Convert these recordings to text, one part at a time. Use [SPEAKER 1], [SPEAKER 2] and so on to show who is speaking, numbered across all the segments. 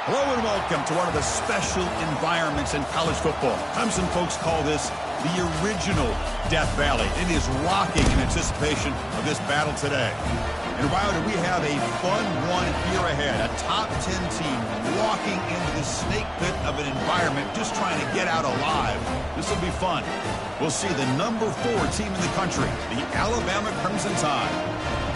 [SPEAKER 1] Hello and welcome to one of the special environments in college football. Clemson folks call this the original Death Valley. It is rocking in anticipation of this battle today. And wow, do we have a fun one here ahead. A top 10 team walking into the snake pit of an environment just trying to get out alive. This will be fun. We'll see the number 4 team in the country, the Alabama Crimson Tide,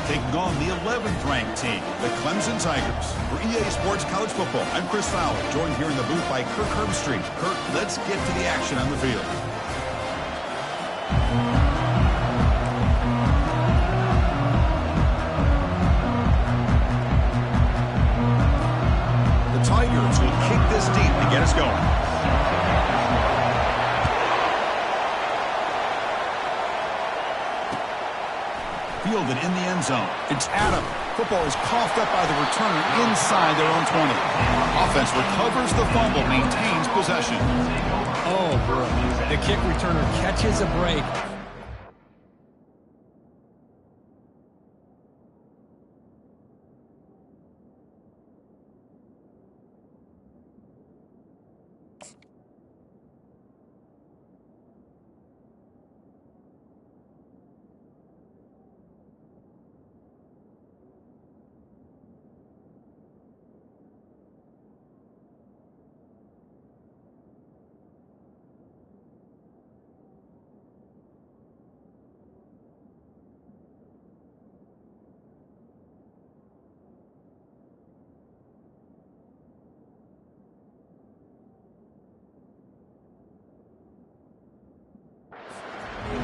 [SPEAKER 1] taking on the 11th ranked team, the Clemson Tigers. For EA Sports College Football, I'm Chris Fowler, joined here in the booth by Kirk Herbstreit. Kirk, let's get to the action on the field. The Tigers will kick this deep to get us going. Fielded in the end zone. It's Adam. Football is coughed up by the returner inside their own 20. Offense recovers the fumble, maintains possession.
[SPEAKER 2] Oh, bro. The kick returner catches a break.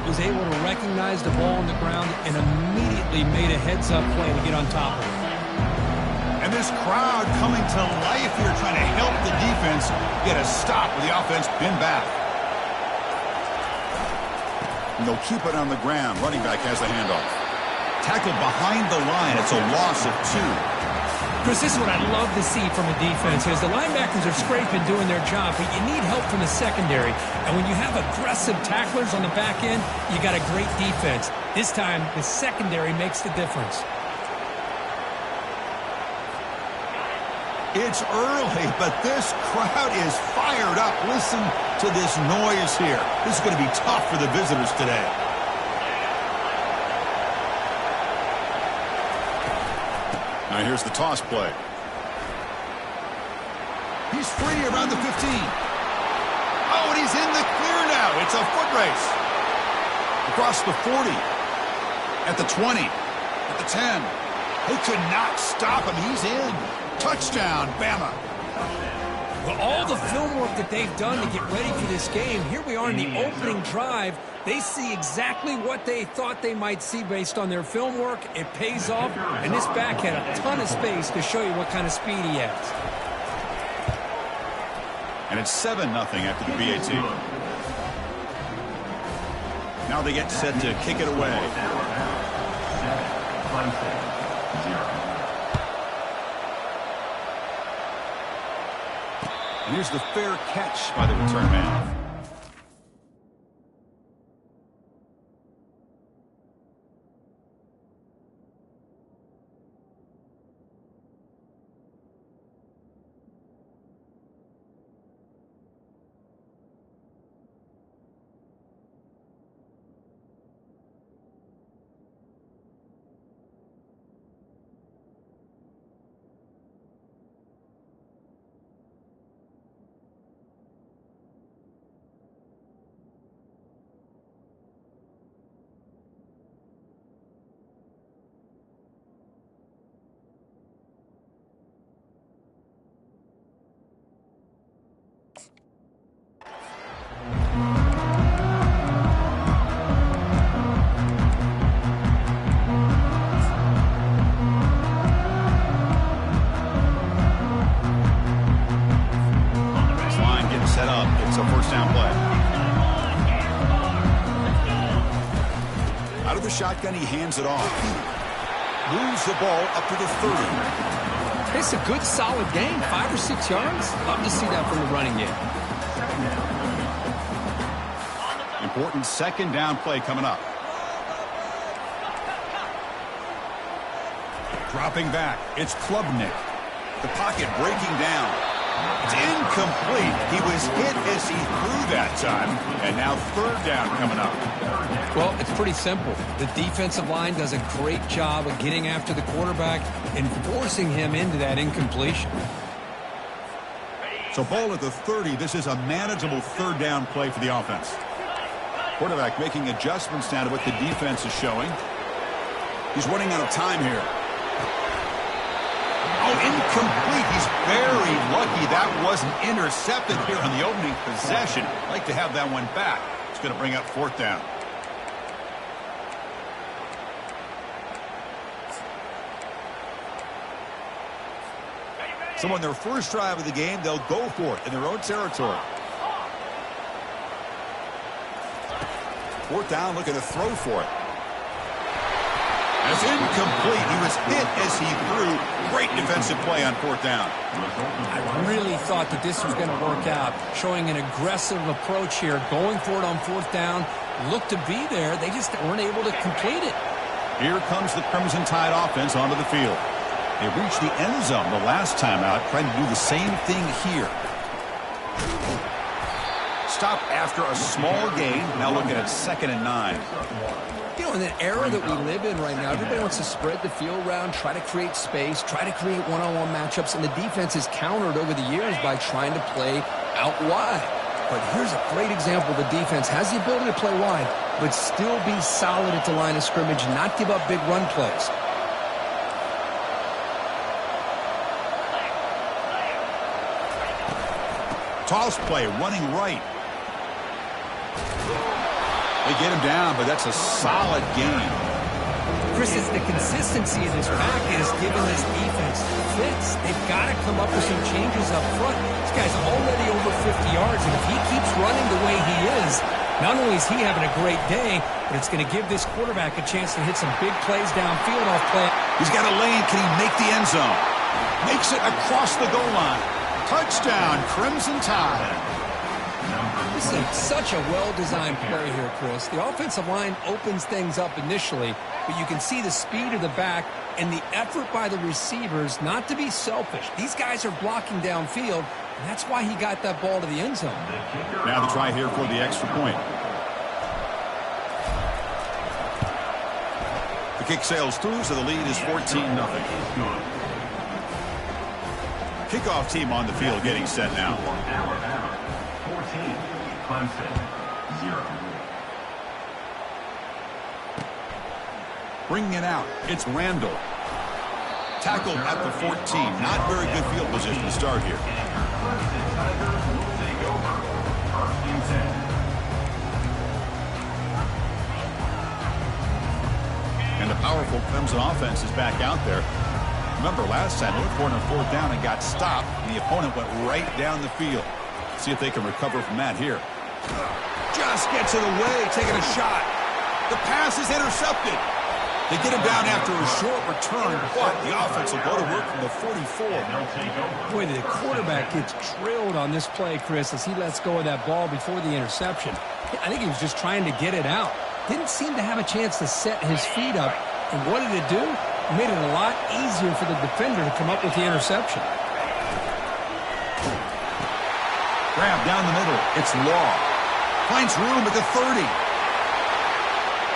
[SPEAKER 2] Was able to recognize the ball on the ground and immediately made a heads-up play to get on top of it.
[SPEAKER 1] And this crowd coming to life here, trying to help the defense get a stop with the offense pinned back. And they'll keep it on the ground. Running back has the handoff. Tackled behind the line. It's a loss of 2.
[SPEAKER 2] Chris, this is what I love to see from a defense is the linebackers are scraping, doing their job, but you need help from the secondary. And when you have aggressive tacklers on the back end, you got a great defense. This time, the secondary makes the difference.
[SPEAKER 1] It's early, but this crowd is fired up. Listen to this noise here. This is going to be tough for the visitors today. Now here's the toss play. He's free around the 15. Oh, and he's in the clear now. It's a foot race. Across the 40. At the 20. At the 10. They could not stop him. He's in. Touchdown, Bama.
[SPEAKER 2] Well, all the film work that they've done to get ready for this game, here we are in the opening drive. They see exactly what they thought they might see based on their film work. It pays off, and this back had a ton of space to show you what kind of speed he has.
[SPEAKER 1] And it's 7-0 after the BAT. Now they get set to kick it away. And here's the fair catch by the return man. Shotgun, he hands it off. Moves the ball up to the 30.
[SPEAKER 2] It's a good, solid game. 5 or 6 yards. Love to see that from the running game.
[SPEAKER 1] Important second down play coming up. Dropping back. It's Klubnik. The pocket breaking down. It's incomplete. He was hit as he threw that time. And now third down coming up.
[SPEAKER 2] Well, it's pretty simple. The defensive line does a great job of getting after the quarterback and forcing him into that incompletion.
[SPEAKER 1] So ball at the 30. This is a manageable third down play for the offense. Quarterback making adjustments now to what the defense is showing. He's running out of time here. Oh, incomplete. He's very lucky that wasn't intercepted here on the opening possession. I'd like to have that one back. It's going to bring up fourth down. So on their first drive of the game, they'll go for it in their own territory. Fourth down, looking to throw for it. It's incomplete. He was hit as he threw. Great defensive play on fourth down.
[SPEAKER 2] I really thought that this was going to work out, showing an aggressive approach here, going for it on fourth down. Looked to be there. They just weren't able to complete it.
[SPEAKER 1] Here comes the Crimson Tide offense onto the field. They reached the end zone the last time out, trying to do the same thing here. Stop after a small gain. Now looking at 2nd and 9.
[SPEAKER 2] You know, in the era that we live in right now, everybody wants to spread the field around, try to create space, try to create one-on-one matchups, and the defense is countered over the years by trying to play out wide. But here's a great example. The defense has the ability to play wide, but still be solid at the line of scrimmage, not give up big run plays.
[SPEAKER 1] Toss play, running right. They get him down, but that's a solid gain.
[SPEAKER 2] Chris, it's the consistency of this package is giving this defense fits. They've got to come up with some changes up front. This guy's already over 50 yards, and if he keeps running the way he is, not only is he having a great day, but it's going to give this quarterback a chance to hit some big plays downfield off play.
[SPEAKER 1] He's got a lane. Can he make the end zone? Makes it across the goal line. Touchdown, Crimson Tide.
[SPEAKER 2] This is such a well-designed play here, Chris. The offensive line opens things up initially, but you can see the speed of the back and the effort by the receivers not to be selfish. These guys are blocking downfield, and that's why he got that ball to the end zone.
[SPEAKER 1] Now the try here for the extra point. The kick sails through, so the lead is 14-0. Kickoff team on the field getting set now.
[SPEAKER 3] Clemson, 0.
[SPEAKER 1] Bringing it out, it's Randall. Tackled at the 14. Not very good field position to start here. And the powerful Clemson offense is back out there. Remember, last time they went for it on fourth down and got stopped. The opponent went right down the field. See if they can recover from that here. Just gets it away, taking a shot. The pass is intercepted. They get him down after a short return, but the offense will go to work from the 44.
[SPEAKER 2] Boy, the quarterback gets drilled on this play, Chris, as he lets go of that ball before the interception. I think he was just trying to get it out. Didn't seem to have a chance to set his feet up. And what did it do? It made it a lot easier for the defender to come up with the interception.
[SPEAKER 1] Grab down the middle. It's Law. Finds room at the 30.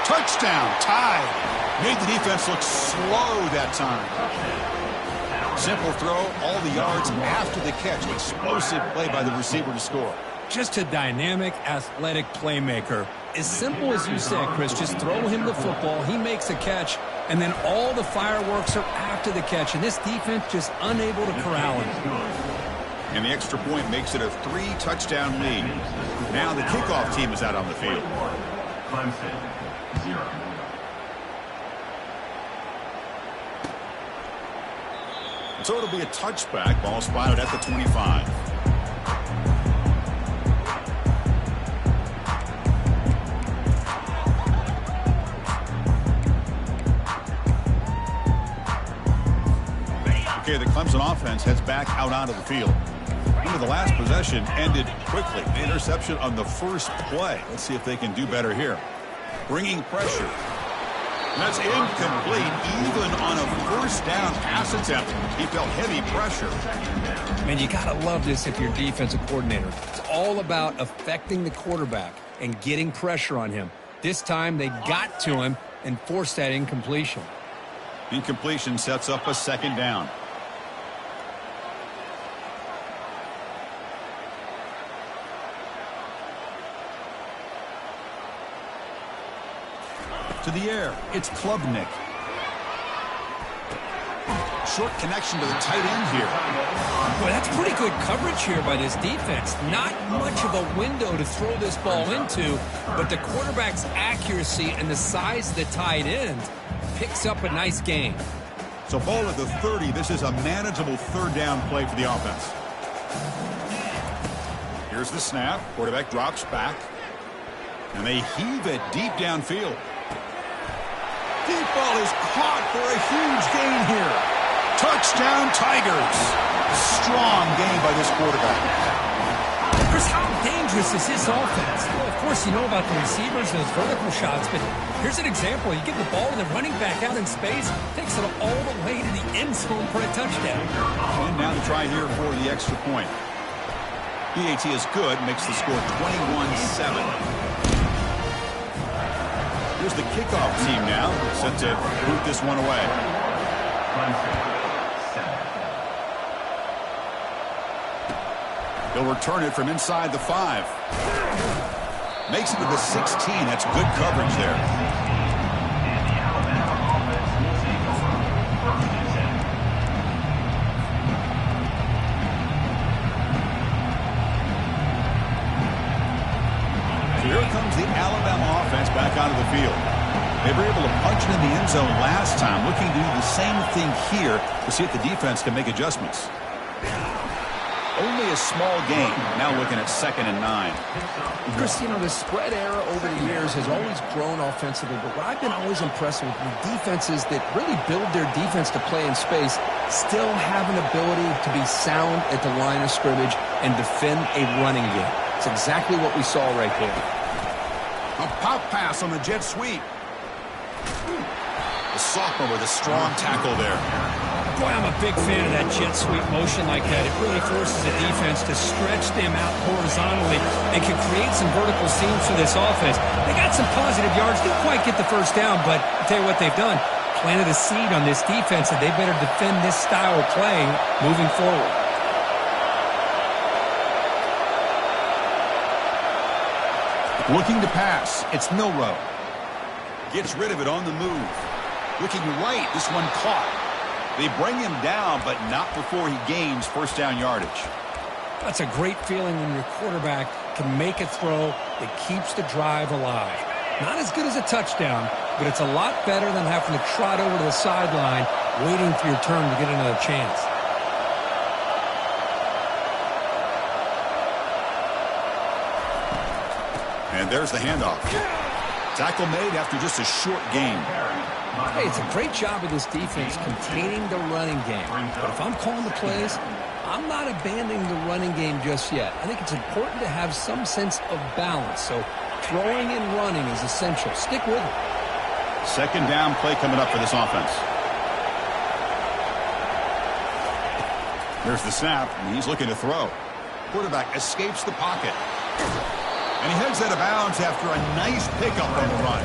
[SPEAKER 1] Touchdown, Tide. Made the defense look slow that time. Simple throw, all the yards after the catch. Explosive play by the receiver to score.
[SPEAKER 2] Just a dynamic, athletic playmaker. As simple as you said, Chris, just throw him the football, he makes a catch, and then all the fireworks are after the catch, and this defense just unable to corral him.
[SPEAKER 1] And the extra point makes it a 3-touchdown lead. Now the kickoff team is out on the field.
[SPEAKER 3] Clemson, 0.
[SPEAKER 1] So it'll be a touchback. Ball spotted at the 25. Okay, the Clemson offense heads back out onto the field. The last possession ended quickly. The interception on the first play. Let's see if they can do better here. Bringing pressure. That's incomplete. Even on a first down pass attempt, he felt heavy pressure.
[SPEAKER 2] Man, you got to love this if you're a defensive coordinator. It's all about affecting the quarterback and getting pressure on him. This time they got to him and forced that incompletion.
[SPEAKER 1] Incompletion sets up a second down. To the air, it's Klubnik. Short connection to the tight end here.
[SPEAKER 2] Boy, that's pretty good coverage here by this defense. Not much of a window to throw this ball into, but the quarterback's accuracy and the size of the tight end picks up a nice gain.
[SPEAKER 1] So ball at the 30. This is a manageable third down play for the offense. Here's the snap. Quarterback drops back. And they heave it deep downfield. Deep ball is caught for a huge gain here. Touchdown, Tigers. Strong game by this quarterback.
[SPEAKER 2] Chris, how dangerous is this offense? Well, of course, you know about the receivers and those vertical shots, but here's an example. You give the ball to the running back out in space, takes it all the way to the end zone for a touchdown.
[SPEAKER 1] And now to try here for the extra point. PAT is good, makes the score 21-7. Here's the kickoff team now, set to boot this one away. They'll return it from inside the 5. Makes it to the 16. That's good coverage there. So here comes the Alabama offense back onto the field. They were able to punch it in the end zone last time, looking to do the same thing here to see if the defense can make adjustments. Only a small gain. Now looking at 2nd and 9.
[SPEAKER 2] Chris, you know, the spread era over the years has always grown offensively, but what I've been always impressed with the defenses that really build their defense to play in space still have an ability to be sound at the line of scrimmage and defend a running game. It's exactly what we saw right there.
[SPEAKER 1] A pop pass on the jet sweep. The sophomore with a strong tackle there.
[SPEAKER 2] Boy, I'm a big fan of that jet sweep motion like that. It really forces the defense to stretch them out horizontally and can create some vertical seams for this offense. They got some positive yards. Didn't quite get the first down, but I'll tell you what they've done. Planted a seed on this defense, and they better defend this style of play moving forward.
[SPEAKER 1] Looking to pass. It's Milroe. Gets rid of it on the move. Looking right. This one caught. They bring him down, but not before he gains first down yardage.
[SPEAKER 2] That's a great feeling when your quarterback can make a throw that keeps the drive alive. Not as good as a touchdown, but it's a lot better than having to trot over to the sideline, waiting for your turn to get another chance.
[SPEAKER 1] And there's the handoff. Tackle made after just a short gain.
[SPEAKER 2] Hey, it's a great job of this defense containing the running game. But if I'm calling the plays, I'm not abandoning the running game just yet. I think it's important to have some sense of balance. So throwing and running is essential. Stick with it.
[SPEAKER 1] Second down play coming up for this offense. There's the snap, and he's looking to throw. Quarterback escapes the pocket. And he heads out of bounds after a nice pickup on the run.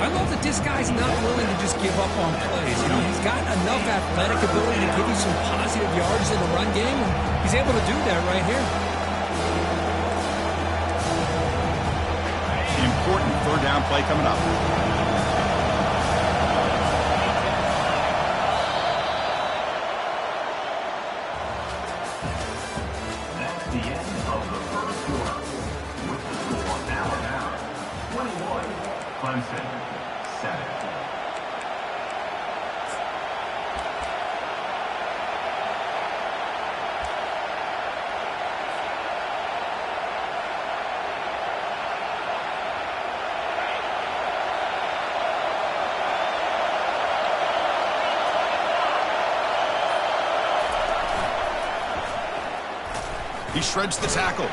[SPEAKER 2] I love that this guy's not willing to just give up on plays. You know, he's got enough athletic ability to give you some positive yards in the run game, and he's able to do that right here.
[SPEAKER 1] Important third down play coming up.
[SPEAKER 3] That's the end of the first quarter. With the score Alabama 21, Clemson 7.
[SPEAKER 1] He shreds the tackle.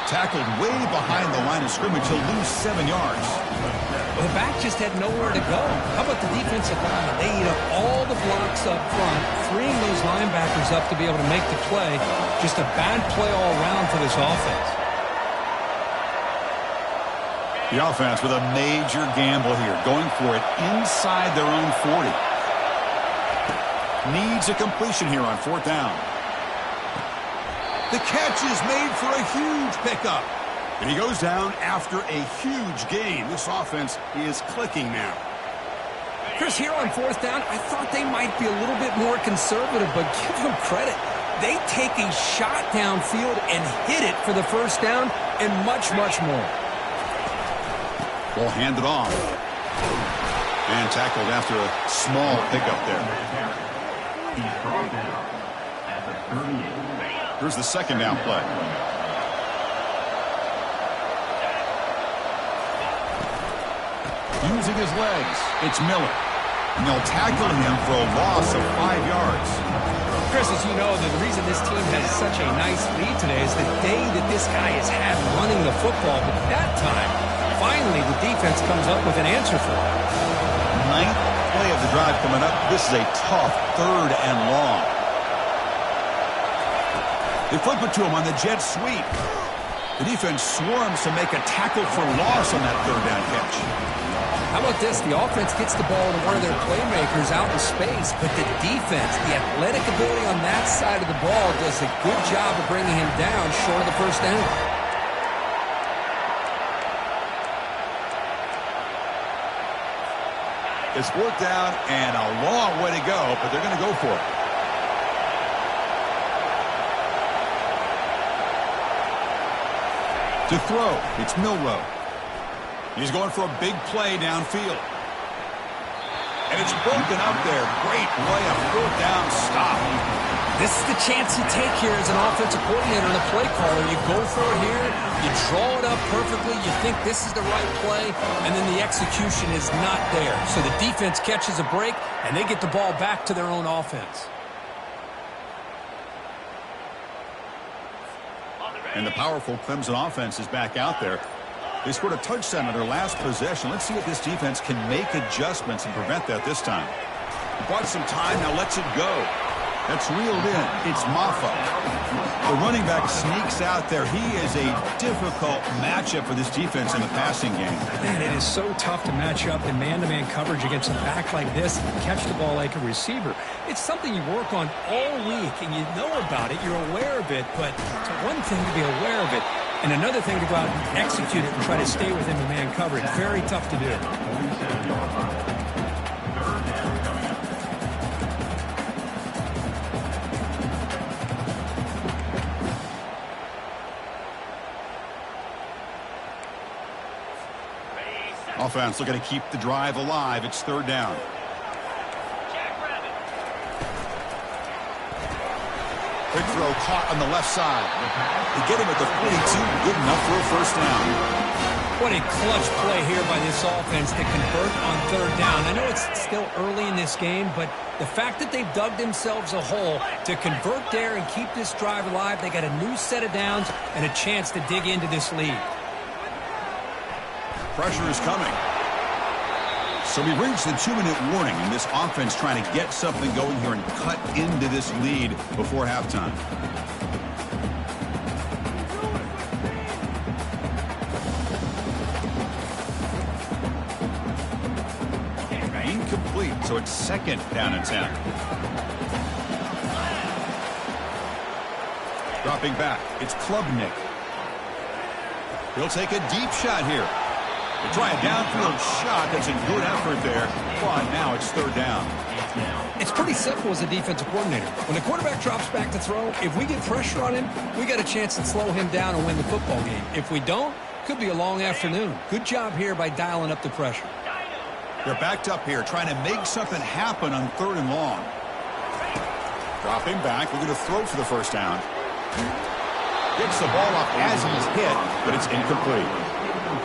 [SPEAKER 1] Tackled way behind the line of scrimmage. He'll lose 7 yards.
[SPEAKER 2] The back just had nowhere to go. How about the defensive line? They eat up all the blocks up front, freeing those linebackers up to be able to make the play. Just a bad play all around for this offense.
[SPEAKER 1] The offense with a major gamble here, going for it inside their own 40. Needs a completion here on 4th down. The catch is made for a huge pickup. And he goes down after a huge gain. This offense is clicking now.
[SPEAKER 2] Chris, here on 4th down, I thought they might be a little bit more conservative, but give them credit. They take a shot downfield and hit it for the 1st down and much, much more.
[SPEAKER 1] Ball handed off. And tackled after a small pickup there.
[SPEAKER 3] He's brought down at the 38.
[SPEAKER 1] Here's the 2nd down play. Using his legs, it's Miller. And they'll tackle him for a loss of 5 yards.
[SPEAKER 2] Chris, as you know, the reason this team has such a nice lead today is the day that this guy has had running the football. But that time, finally, the defense comes up with an answer for it.
[SPEAKER 1] 9th play of the drive coming up. This is a tough 3rd and long. They flip it to him on the jet sweep. The defense swarms to make a tackle for loss on that 3rd down catch.
[SPEAKER 2] How about this? The offense gets the ball to one of their playmakers out in space, but the defense, the athletic ability on that side of the ball, does a good job of bringing him down short of the 1st down.
[SPEAKER 1] It's 4th down and a long way to go, but they're going to go for it. To throw, it's Milroe. He's going for a big play downfield. And it's broken up there. Great play, a 4th down stop.
[SPEAKER 2] This is the chance you take here as an offensive coordinator and a play caller. You go for it here, you draw it up perfectly, you think this is the right play, and then the execution is not there. So the defense catches a break, and they get the ball back to their own offense.
[SPEAKER 1] And the powerful Clemson offense is back out there. They scored a touchdown on their last possession. Let's see if this defense can make adjustments and prevent that this time. Bought some time, now lets it go. That's reeled in. It's Maffa. The running back sneaks out there. He is a difficult matchup for this defense in the passing game.
[SPEAKER 2] Man, it is so tough to match up in man-to-man coverage against a back like this and catch the ball like a receiver. It's something you work on all week, and you know about it. You're aware of it, but it's one thing to be aware of it, and another thing to go out and execute it and try to stay within the man coverage. Very tough to do.
[SPEAKER 1] Offense looking to keep the drive alive. It's 3rd down. Quick throw caught on the left side. They get him at the 42. Good enough for a 1st down.
[SPEAKER 2] What a clutch play here by this offense to convert on 3rd down. I know it's still early in this game, but the fact that they've dug themselves a hole to convert there and keep this drive alive, they got a new set of downs and a chance to dig into this lead.
[SPEAKER 1] Pressure is coming. So we reached the 2-minute warning, and this offense trying to get something going here and cut into this lead before halftime. Incomplete, so it's 2nd down and 10. Dropping back, it's Klubnik. He'll take a deep shot here. They try a downfield shot. That's a good effort there. But now it's 3rd down.
[SPEAKER 2] It's pretty simple as a defensive coordinator. When the quarterback drops back to throw, if we get pressure on him, we got a chance to slow him down and win the football game. If we don't, could be a long afternoon. Good job here by dialing up the pressure.
[SPEAKER 1] They're backed up here, trying to make something happen on 3rd and long. Dropping back. We're going to throw for the 1st down. Gets the ball up as he's hit, but it's incomplete.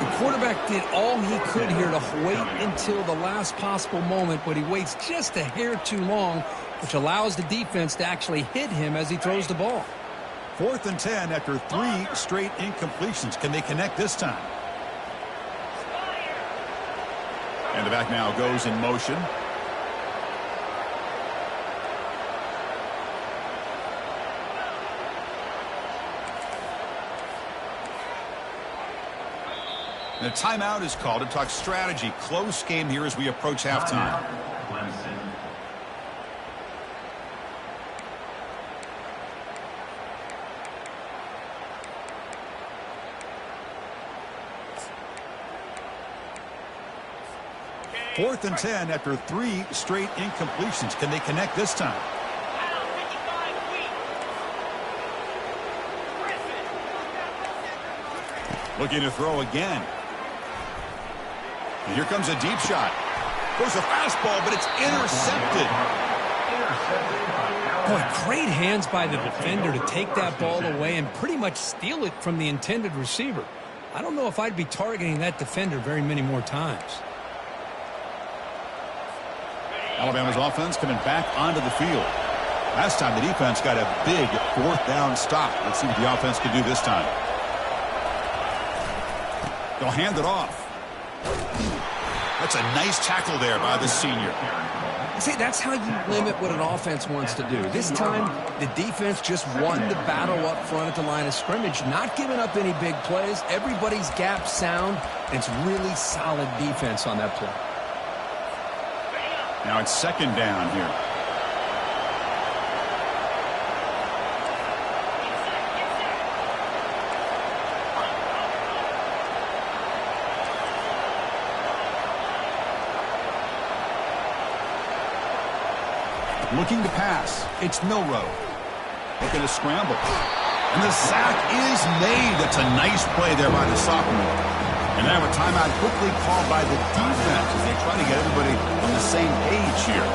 [SPEAKER 2] The quarterback did all he could here to wait until the last possible moment, but he waits just a hair too long, which allows the defense to actually hit him as he throws the ball.
[SPEAKER 1] 4th and 10 after 3 straight incompletions. Can they connect this time? And the back now goes in motion. And a timeout is called to talk strategy. Close game here as we approach halftime.
[SPEAKER 3] Clemson.
[SPEAKER 1] Fourth and 10 after 3 straight incompletions. Can they connect this time? Looking to throw again. And here comes a deep shot. Goes a fastball, but it's intercepted.
[SPEAKER 2] Boy, great hands by the defender to take that ball away and pretty much steal it from the intended receiver. I don't know if I'd be targeting that defender very many more times.
[SPEAKER 1] Alabama's offense coming back onto the field. Last time the defense got a big 4th down stop. Let's see what the offense can do this time. They'll hand it off. That's a nice tackle there by the senior.
[SPEAKER 2] See, that's how you limit what an offense wants to do. This time, the defense just won the battle up front at the line of scrimmage, not giving up any big plays. Everybody's gap sound, and it's really solid defense on that play.
[SPEAKER 1] Now it's 2nd down here. Looking to pass. It's Milroe. Looking to scramble. And the sack is made. That's a nice play there by the sophomore. And now a timeout quickly called by the defense as they try to get everybody on the same page here.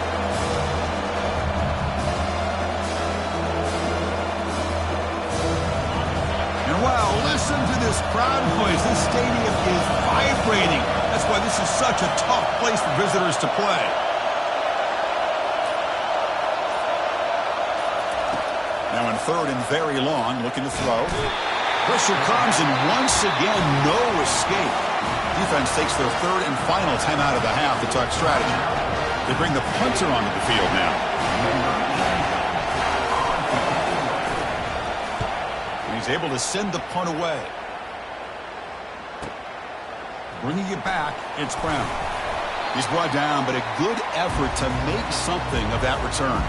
[SPEAKER 1] And wow, listen to this crowd noise. This stadium is vibrating. That's why this is such a tough place for visitors to play. Now in 3rd and very long, looking to throw. Pressure comes, and once again, no escape. Defense takes their 3rd and final timeout of the half to talk strategy. They bring the punter onto the field now. And he's able to send the punt away. Bringing it back, it's Brown. He's brought down, but a good effort to make something of that return.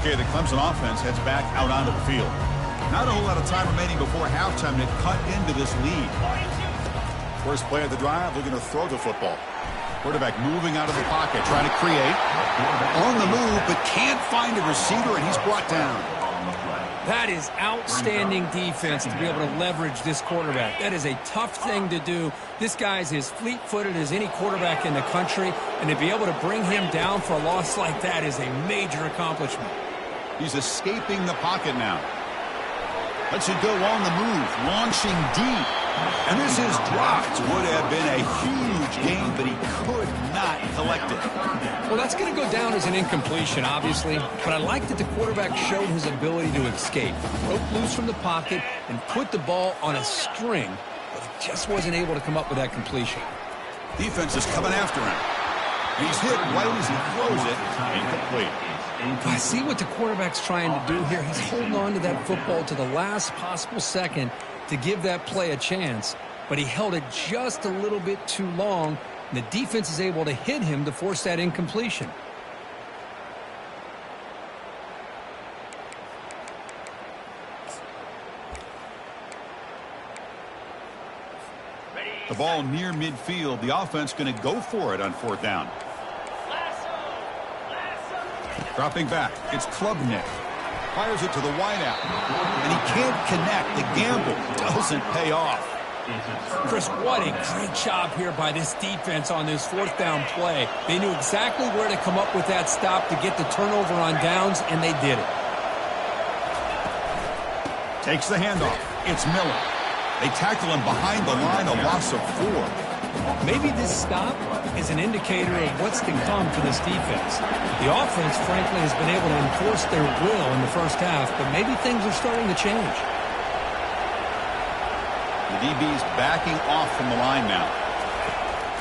[SPEAKER 1] The Clemson offense heads back out onto the field. Not a whole lot of time remaining before halftime to cut into this lead. First play of the drive, looking to throw the football. Quarterback moving out of the pocket, trying to create. On the move, but can't find a receiver, and he's brought down.
[SPEAKER 2] That is outstanding defense to be able to leverage this quarterback. That is a tough thing to do. This guy's as fleet-footed as any quarterback in the country, and to be able to bring him down for a loss like that is a major accomplishment.
[SPEAKER 1] He's escaping the pocket now. Lets it go on the move, launching deep. And this is dropped. Would have been a huge gain, but he could not collect it.
[SPEAKER 2] Well, that's going to go down as an incompletion, obviously. But I like that the quarterback showed his ability to escape. Broke loose from the pocket and put the ball on a string, but he just wasn't able to come up with that completion.
[SPEAKER 1] Defense is coming after him. He's hit right as he throws it. Incomplete.
[SPEAKER 2] I see what the quarterback's trying to do here. He's holding on to that football to the last possible second to give that play a chance, but he held it just a little bit too long, and the defense is able to hit him to force that incompletion.
[SPEAKER 1] The ball near midfield. The offense going to go for it on 4th down. Dropping back, it's Klubnik. Fires it to the wideout. And he can't connect. The gamble doesn't pay off.
[SPEAKER 2] Chris, what a great job here by this defense on this 4th down play. They knew exactly where to come up with that stop to get the turnover on downs, and they did it.
[SPEAKER 1] Takes the handoff. It's Miller. They tackle him behind the line, a loss of 4.
[SPEAKER 2] Maybe this stop is an indicator of what's to come for this defense. The offense, frankly, has been able to enforce their will in the first half, but maybe things are starting to change.
[SPEAKER 1] The DB's backing off from the line now.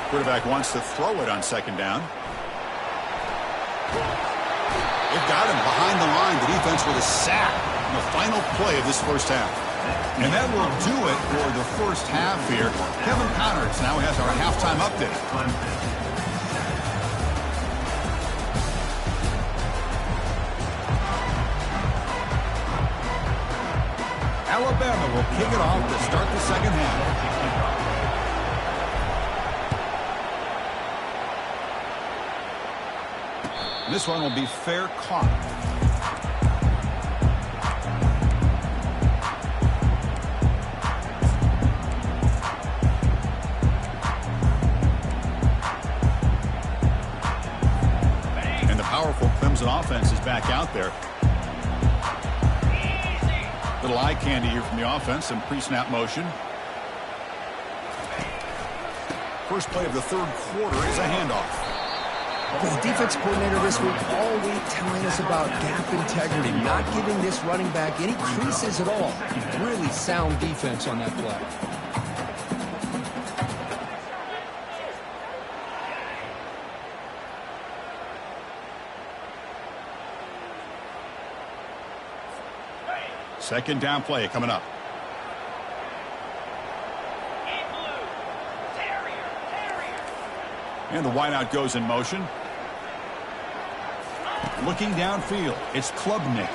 [SPEAKER 1] Quarterback wants to throw it on second down. They've got him behind the line. The defense with a sack in the final play of this first half. And that will do it for the first half here. Kevin Connors now has our halftime update. Alabama will kick it off to start the second half. This one will be fair caught. And the powerful Clemson offense is back out there. Little eye candy here from the offense, some pre-snap motion. First play of the third quarter is a handoff.
[SPEAKER 2] The defense coordinator this week all week telling us about gap integrity, not giving this running back any creases at all. Really sound defense on that play.
[SPEAKER 1] Second down play coming up. And the wideout goes in motion. Looking downfield, it's Klubnik.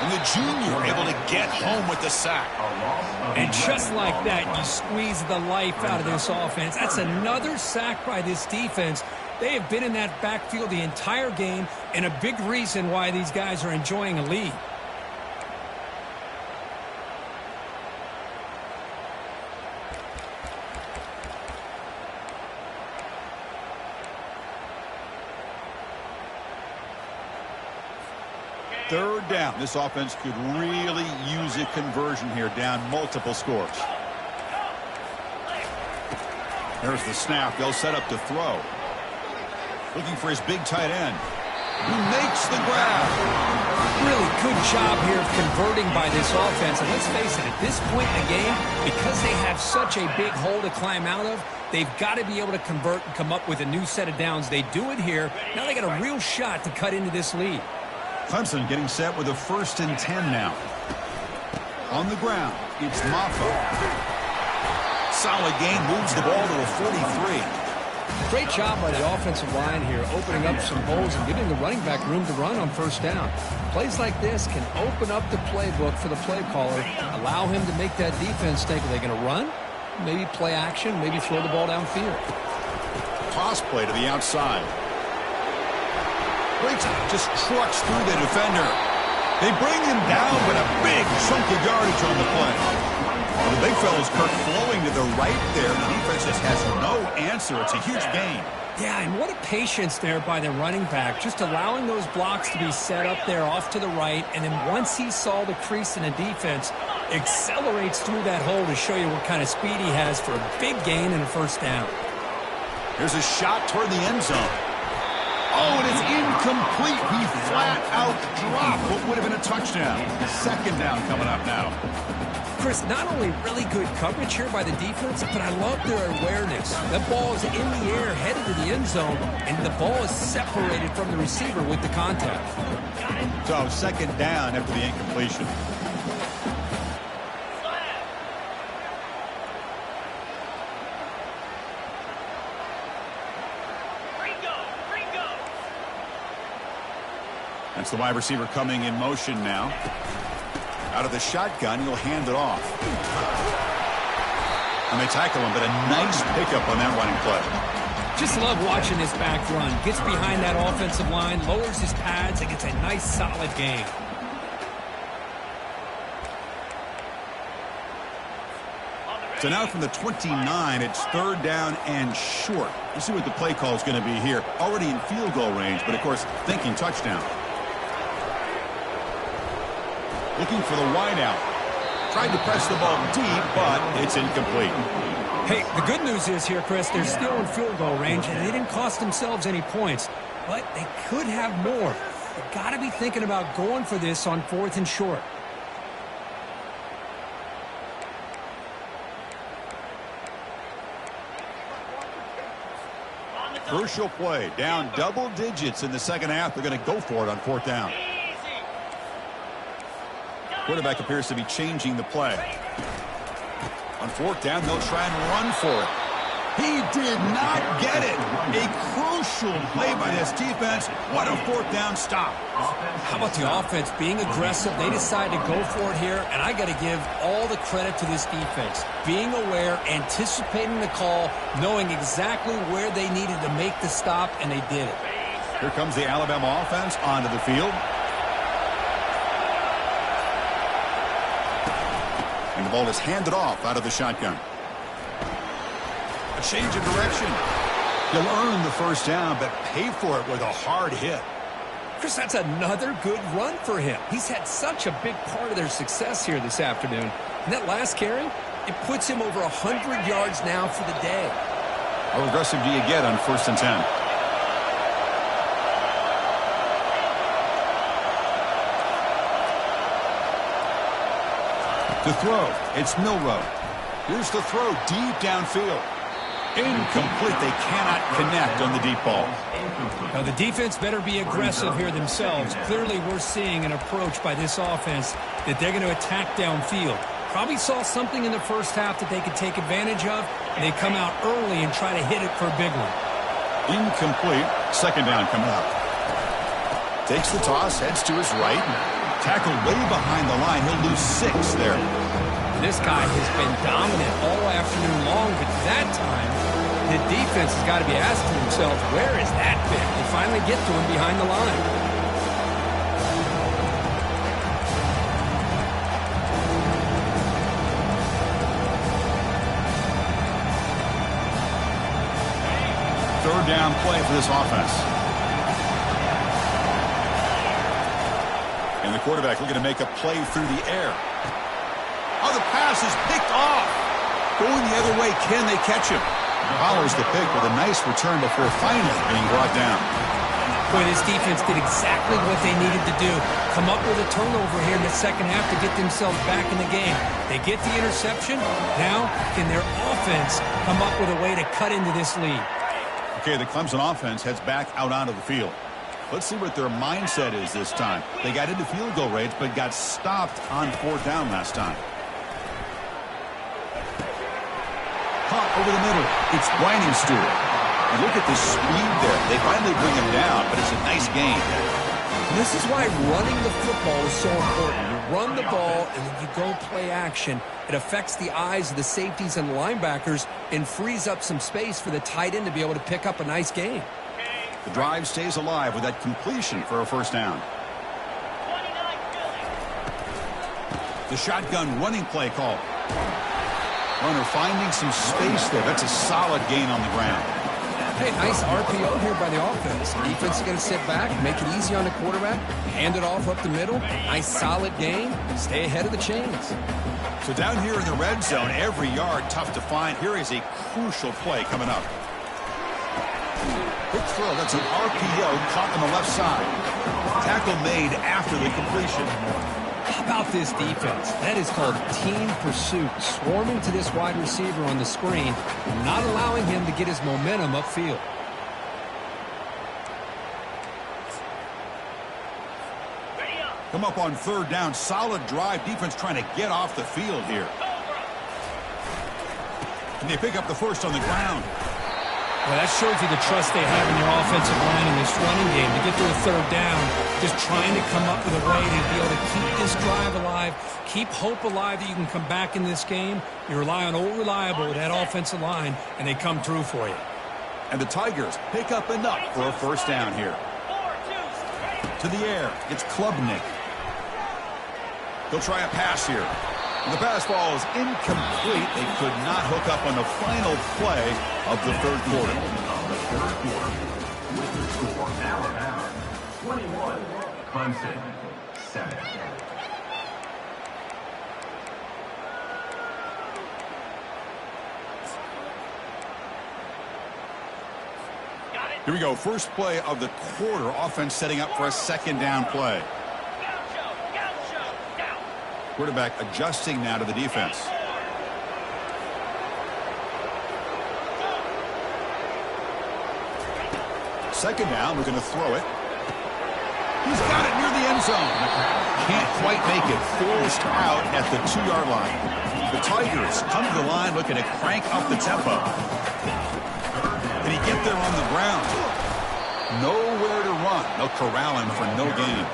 [SPEAKER 1] And the junior able to get home with the sack.
[SPEAKER 2] And just like that, you squeeze the life out of this offense. That's another sack by this defense. They have been in that backfield the entire game, and a big reason why these guys are enjoying a lead.
[SPEAKER 1] Third down. This offense could really use a conversion here, down multiple scores. There's the snap. They'll set up to throw. Looking for his big tight end, who makes the grab.
[SPEAKER 2] Really good job here of converting by this offense. And let's face it, at this point in the game, because they have such a big hole to climb out of, they've got to be able to convert and come up with a new set of downs. They do it here. Now they got a real shot to cut into this lead.
[SPEAKER 1] Clemson getting set with a 1st and 10 now. On the ground, it's Maffa. Solid gain, moves the ball to a 43.
[SPEAKER 2] Great job by the offensive line here, opening up some holes and giving the running back room to run on first down. Plays like this can open up the playbook for the play caller, allow him to make that defense think, are they going to run? Maybe play action, maybe throw the ball downfield.
[SPEAKER 1] Toss play to the outside. Just trucks through the defender. They bring him down, but a big chunk of yardage on the play. Well, the big fella's Kirk flowing to the right there. The defense just has no answer. It's a huge gain.
[SPEAKER 2] Yeah, and what a patience there by the running back, just allowing those blocks to be set up there off to the right, and then once he saw the crease in the defense, accelerates through that hole to show you what kind of speed he has for a big gain and a first down.
[SPEAKER 1] Here's a shot toward the end zone. Oh, and it's incomplete. He flat out dropped what would have been a touchdown. Second down coming up now.
[SPEAKER 2] Chris, not only really good coverage here by the defense, but I love their awareness. That ball is in the air, headed to the end zone, and the ball is separated from the receiver with the contact.
[SPEAKER 1] So second down after the incompletion. That's the wide receiver coming in motion now. Out of the shotgun, he'll hand it off. And they tackle him, but a nice pickup on that running play.
[SPEAKER 2] Just love watching this back run. Gets behind that offensive line, lowers his pads, and gets a nice solid gain.
[SPEAKER 1] So now from the 29, it's third down and short. Let's see what the play call is going to be here. Already in field goal range, but of course, thinking touchdown. Looking for the wideout. Tried to press the ball deep, but it's incomplete.
[SPEAKER 2] Hey, the good news is here, Chris, they're still in field goal range, and they didn't cost themselves any points. But they could have more. They've got to be thinking about going for this on 4th and short.
[SPEAKER 1] Crucial play. Down double digits in the second half. They're going to go for it on 4th down. Quarterback appears to be changing the play. On 4th down, they'll try and run for it. He did not get it. A crucial play by this defense. What a 4th down stop.
[SPEAKER 2] How about the offense being aggressive? They decided to go for it here, and I got to give all the credit to this defense. Being aware, anticipating the call, knowing exactly where they needed to make the stop, and they did it.
[SPEAKER 1] Here comes the Alabama offense onto the field. And the ball is handed off out of the shotgun. A change of direction. He'll earn the first down, but pay for it with a hard hit.
[SPEAKER 2] Chris, that's another good run for him. He's had such a big part of their success here this afternoon. And that last carry, it puts him over 100 yards now for the day.
[SPEAKER 1] How aggressive do you get on 1st and 10? To throw, it's Milroe. Here's the throw deep downfield. Incomplete. They cannot connect on the deep ball.
[SPEAKER 2] Now the defense better be aggressive here themselves. Clearly we're seeing an approach by this offense that they're going to attack downfield. Probably saw something in the first half that they could take advantage of. And they come out early and try to hit it for a big one.
[SPEAKER 1] Incomplete. 2nd down coming up. Takes the toss, heads to his right. Tackled way behind the line. He'll lose 6 there.
[SPEAKER 2] This guy has been dominant all afternoon long, but that time, the defense has got to be asking themselves, where is that bit? They finally get to him behind the line.
[SPEAKER 1] Third down play for this offense. And the quarterback looking to make a play through the air. Oh, the pass is picked off. Going the other way, can they catch him? Follows the pick with a nice return before finally being brought down.
[SPEAKER 2] Boy, this defense did exactly what they needed to do. Come up with a turnover here in the second half to get themselves back in the game. They get the interception. Now, can their offense come up with a way to cut into this lead?
[SPEAKER 1] Okay, the Clemson offense heads back out onto the field. Let's see what their mindset is this time. They got into field goal range, but got stopped on 4th down last time. Caught over the middle. It's Whining Stewart. And look at the speed there. They finally bring him down, but it's a nice gain.
[SPEAKER 2] And this is why running the football is so important. You run the ball, and then you go play action. It affects the eyes of the safeties and the linebackers and frees up some space for the tight end to be able to pick up a nice gain.
[SPEAKER 1] The drive stays alive with that completion for a 1st down. The shotgun running play call. Runner finding some space there. That's a solid gain on the ground.
[SPEAKER 2] Hey, nice RPO here by the offense. Defense is going to sit back, make it easy on the quarterback, hand it off up the middle. Nice solid gain. Stay ahead of the chains.
[SPEAKER 1] So down here in the red zone, every yard tough to find. Here is a crucial play coming up. Quick throw. That's an RPO caught on the left side. Tackle made after the completion.
[SPEAKER 2] How about this defense? That is called team pursuit. Swarming to this wide receiver on the screen, not allowing him to get his momentum upfield.
[SPEAKER 1] Come up on 3rd down. Solid drive. Defense trying to get off the field here. And they pick up the first on the ground.
[SPEAKER 2] Well, that shows you the trust they have in their offensive line in this running game to get to a 3rd down, just trying to come up with a way to be able to keep this drive alive, keep hope alive that you can come back in this game. You rely on old reliable with that offensive line, and they come through for you.
[SPEAKER 1] And the Tigers pick up enough for a 1st down here. To the air, it's Klubnik. They'll try a pass here. The pass ball is incomplete. They could not hook up on the final play of the 3rd quarter.
[SPEAKER 3] With the score, Alabama 21, Clemson 7.
[SPEAKER 1] Here we go. First play of the quarter. Offense setting up for a second down play. Quarterback adjusting now to the defense. Second down. We're going to throw it. He's got it near the end zone. Can't quite make it. Forced out at the 2-yard line. The Tigers come to the line looking to crank up the tempo. Can he get there on the ground? Nowhere to run. They'll corral him for no gain.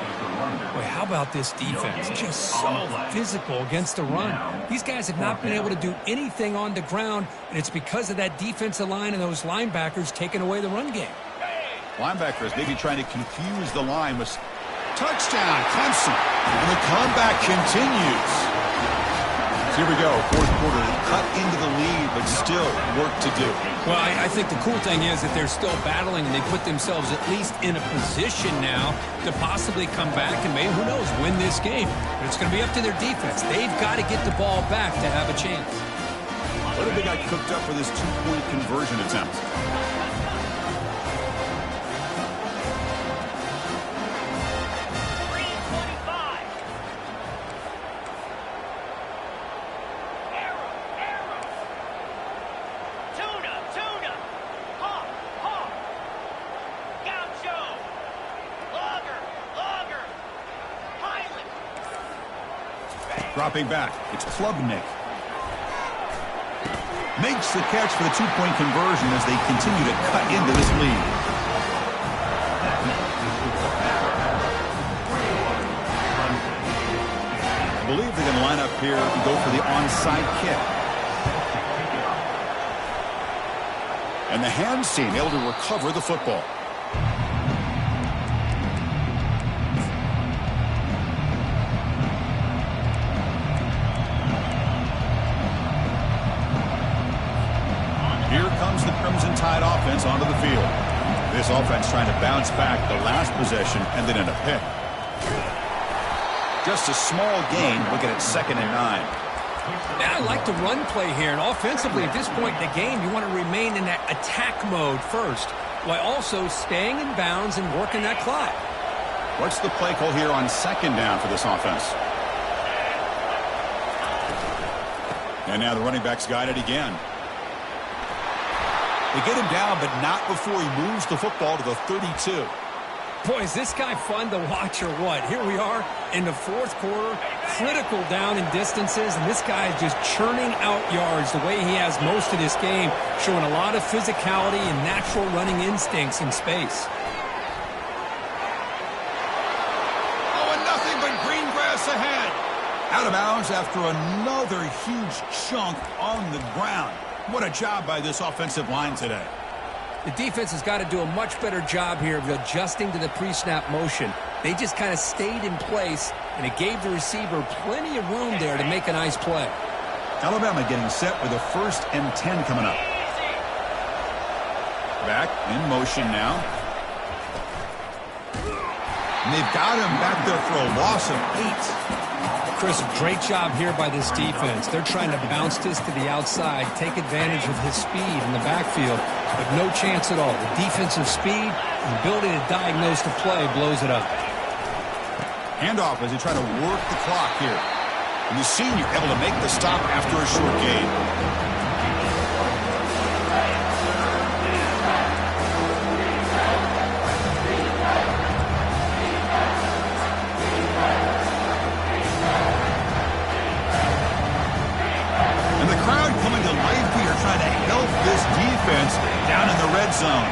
[SPEAKER 2] Boy, how about this defense? Just so physical against the run. These guys have not been able to do anything on the ground, and it's because of that defensive line and those linebackers taking away the run game.
[SPEAKER 1] Linebackers maybe trying to confuse the line with touchdown, Clemson. And the comeback continues. Here we go, fourth quarter, cut into the lead, but still work to do.
[SPEAKER 2] Well, I think the cool thing is that they're still battling, and they put themselves at least in a position now to possibly come back and maybe, who knows, win this game. But it's going to be up to their defense. They've got to get the ball back to have a chance.
[SPEAKER 1] What have they got cooked up for this two-point conversion attempt? Dropping back, it's Klubnik. Makes the catch for the two-point conversion as they continue to cut into this lead. I believe they're going to line up here and go for the onside kick. And the hands team able to recover the football. Here comes the Crimson Tide offense onto the field. This offense trying to bounce back the last possession and then in a pick. Just a small gain, looking at 2nd and 9.
[SPEAKER 2] Yeah, I like the run play here, and offensively at this point in the game, you want to remain in that attack mode first, while also staying in bounds and working that clock.
[SPEAKER 1] What's the play call here on 2nd down for this offense? And now the running back's guided again. They get him down, but not before he moves the football to the 32.
[SPEAKER 2] Boy, is this guy fun to watch or what? Here we are in the fourth quarter, critical down in distances, and this guy is just churning out yards the way he has most of this game, showing a lot of physicality and natural running instincts in space.
[SPEAKER 1] Oh, and nothing but green grass ahead. Out of bounds after another huge chunk on the ground. What a job by this offensive line today.
[SPEAKER 2] The defense has got to do a much better job here of adjusting to the pre-snap motion. They just kind of stayed in place, and it gave the receiver plenty of room there to make a nice play.
[SPEAKER 1] Alabama getting set with a 1st and 10 coming up. Back in motion now. And they've got him back there for a loss of 8.
[SPEAKER 2] Chris, great job here by this defense. They're trying to bounce this to the outside, take advantage of his speed in the backfield, but no chance at all. The defensive speed and ability to diagnose the play blows it up.
[SPEAKER 1] Handoff as they try to work the clock here. And the senior able to make the stop after a short gain. Trying to help this defense down in the red zone.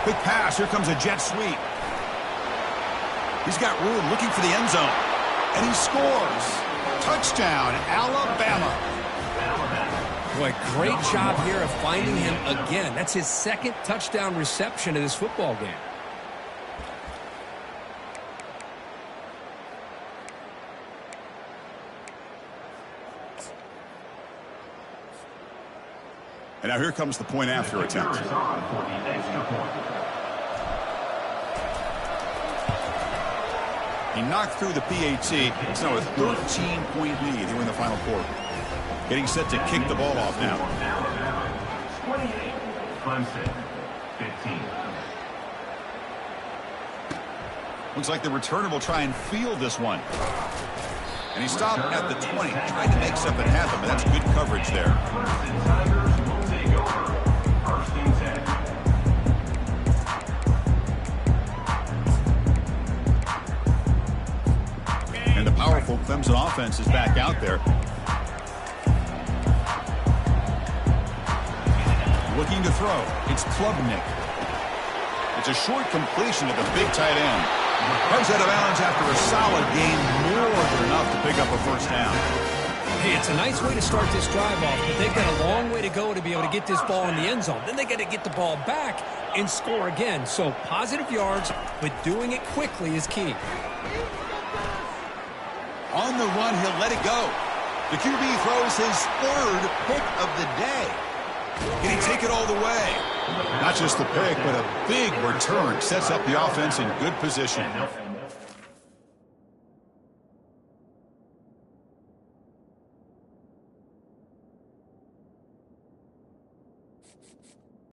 [SPEAKER 1] Quick pass. Here comes a jet sweep. He's got room looking for the end zone. And he scores. Touchdown, Alabama.
[SPEAKER 2] Boy, great job here of finding him again. That's his 2nd touchdown reception of this football game.
[SPEAKER 1] And now here comes the point after attempt. He knocked through the PAT. It's now a 13-point lead here in the final quarter. Getting set to kick the ball off now.
[SPEAKER 3] Clemson, 15.
[SPEAKER 1] Looks like the returner will try and field this one. And he stopped at the 20, trying to make something happen, but that's good coverage there.
[SPEAKER 3] Clemson Tigers will take over. First and 10.
[SPEAKER 1] And the powerful Clemson offense is back out there. Looking to throw. It's Klubnik. It's a short completion to the big tight end. Comes out of bounds after a solid game, more than enough to pick up a first down.
[SPEAKER 2] Hey, it's a nice way to start this drive off, but they've got a long way to go to be able to get this ball in the end zone. Then they got to get the ball back and score again. So positive yards, but doing it quickly is key.
[SPEAKER 1] On the run, he'll let it go. The QB throws his third pick of the day. Can he take it all the way? Not just the pick, but a big return. Sets up the offense in good position.